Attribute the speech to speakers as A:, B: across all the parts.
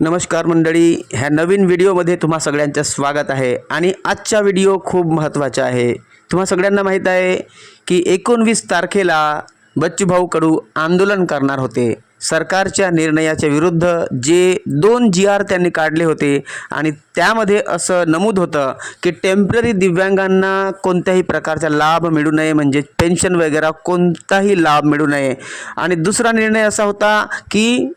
A: नमस्कार मंडळी, ह्या नवीन व्हिडिओमध्ये तुम्हा सगळ्यांचं स्वागत आहे। आणि आजचा व्हिडिओ खूप महत्त्वाचा आहे। तुम्हा सगळ्यांना माहीत आहे की 19 तारखेला बच्चूभाऊ कडू आंदोलन करणार होते सरकारच्या निर्णयाच्या विरुद्ध। जे 2 GR त्यांनी काढले होते आणि त्यामध्ये असं नमूद होतं की टेम्पररी दिव्यांगांना कोणत्याही प्रकारचा लाभ मिळू नये, म्हणजे पेन्शन वगैरे कोणताही लाभ मिळू नये। आणि दुसरा निर्णय असा होता की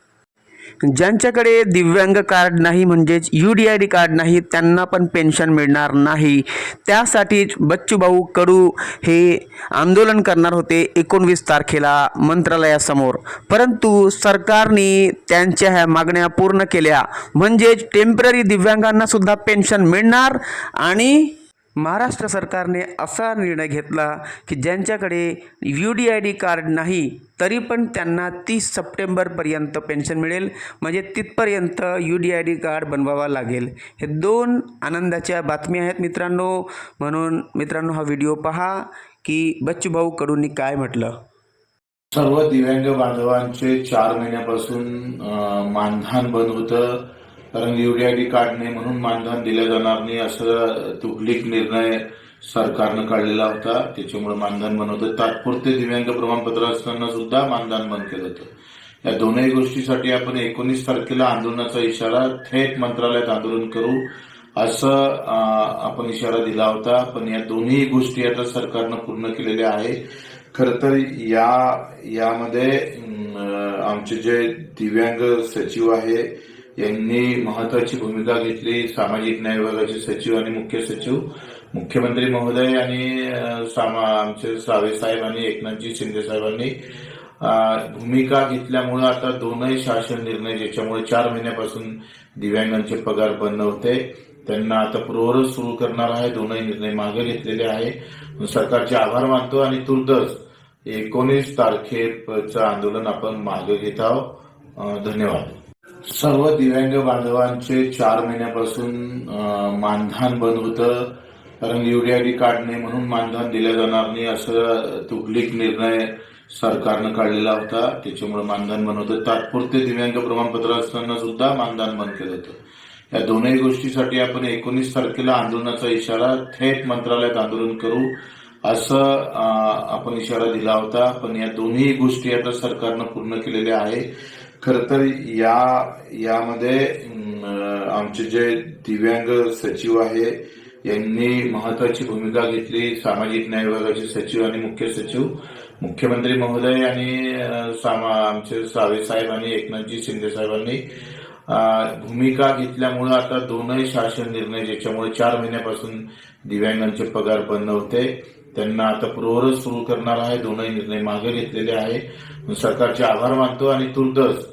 A: ज्यांच्याकडे दिव्यांग कार्ड नाही, म्हणजेच UDID कार्ड नाही, त्यांना पण पेन्शन मिळणार नाही। त्यासाठीच बच्चूभाऊ कडू हे आंदोलन करणार होते 19 तारखेला मंत्रालयासमोर। परंतु सरकारने त्यांच्या ह्या मागण्या पूर्ण केल्या, म्हणजेच टेम्पररी दिव्यांगांना सुद्धा पेन्शन मिळणार। आणि महाराष्ट्र सरकारने असा निर्णय घेतला की ज्यांच्याकडे UDID कार्ड नाही तरी पण त्यांना 30 सप्टेंबरपर्यंत पेन्शन मिळेल, म्हणजे तिथपर्यंत UDID कार्ड बनवावा लागेल। हे 2 आनंदाच्या बातम्या आहेत मित्रांनो। म्हणून मित्रांनो, हा व्हिडिओ पहा की बच्चूभाऊ कडूंनी काय म्हटलं।
B: सर्व दिव्यांग बांधवांचे 4 महिन्यापासून मानधन बंद होतं, कारण UDID कार्ड नाही म्हणून मानधन दिलं जाणार नाही असं तुगलीक निर्णय सरकारनं काढलेला होता। त्याच्यामुळे मानधन बंद होतं। तात्पुरते दिव्यांग प्रमाणपत्र असताना सुद्धा मानधन बंद केलं होतं। या दोनही गोष्टीसाठी आपण 19 तारखेला आंदोलनाचा इशारा थेट मंत्रालयात आंदोलन करू असं आपण इशारा दिला होता। पण या दोन्ही गोष्टी आता सरकारनं पूर्ण केलेल्या आहे। खरं तर यामध्ये आमचे जे दिव्यांग सचिव आहे यांनी महत्वाची भूमिका घेतली। सामाजिक न्याय विभागाचे सचिव आणि मुख्य सचिव, मुख्यमंत्री महोदय आणि आमचे सावे साहेब आणि एकनाथजी शिंदे साहेबांनी भूमिका घेतल्यामुळे आता दोनही शासन निर्णय, ज्याच्यामुळे 4 महिन्यापासून दिव्यांगांचे पगार बंद होते, त्यांना आता पूर्ववत सुरू करणार आहे। दोनही निर्णय मागे घेतलेले आहे। सरकारचे आभार मानतो आणि तुर्तच 19 तारखेचं आंदोलन आपण मागे घेत आहोत। धन्यवाद। सर्व दिव्यांग बांधवांचे 4 महिन्यापासून मानधन बंद होतं, कारण UDID कार्ड नाही म्हणून मानधन दिलं जाणार नाही असं तुगलीक निर्णय सरकारनं काढलेला होता। त्याच्यामुळे मानधन बंद होतं। तात्पुरते दिव्यांग प्रमाणपत्र असताना सुद्धा मानधन बंद केलं होतं। या दोनही गोष्टीसाठी आपण 19 तारखेला आंदोलनाचा इशारा थेट मंत्रालयात आंदोलन करू असं आपण इशारा दिला होता। पण या दोन्ही गोष्टी आता सरकारनं पूर्ण केलेल्या आहे। खरं तर यामध्ये आमचे जे दिव्यांग सचिव आहे यांनी महत्वाची भूमिका घेतली। सामाजिक न्याय विभागाचे सचिव आणि मुख्य सचिव, मुख्यमंत्री महोदय आणि आमचे सावे साहेब आणि एकनाथजी शिंदे साहेबांनी भूमिका घेतल्यामुळे आता दोनही शासन निर्णय, ज्याच्यामुळे 4 महिन्यापासून दिव्यांगांचे पगार बंद होते, त्यांना आता पूर्ववत सुरू करणार आहे। दोनही निर्णय मागे घेतलेले आहे। सरकारचे आभार मानतो आणि तुर्तच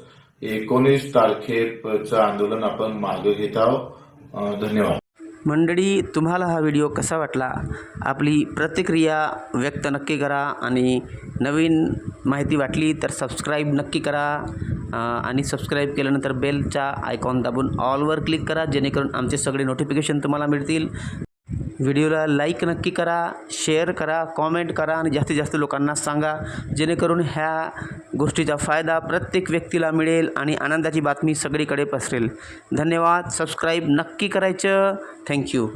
B: 19 तारखेचं आंदोलन आपण मागे घेत आहोत। धन्यवाद।
A: मंडळी, तुम्हाला हा व्हिडिओ कसा वाटला? आपली प्रतिक्रिया व्यक्त नक्की करा आणि नवीन माहिती वाटली तर सबस्क्राईब नक्की करा। आणि सबस्क्राईब केल्यानंतर बेलचा आयकॉन दाबून ऑलवर क्लिक करा, जेणेकरून आमचे सगळे नोटिफिकेशन तुम्हाला मिळतील। व्हिडिओला लाईक नक्की करा, शेअर करा, कॉमेंट करा आणि जास्तीत जास्त लोकांना सांगा, जेणेकरून ह्या गोष्टीचा फायदा प्रत्येक व्यक्तीला मिळेल आणि आनंदाची बातमी सगळीकडे पसरेल। धन्यवाद। सबस्क्राईब नक्की करायचं। थँक्यू।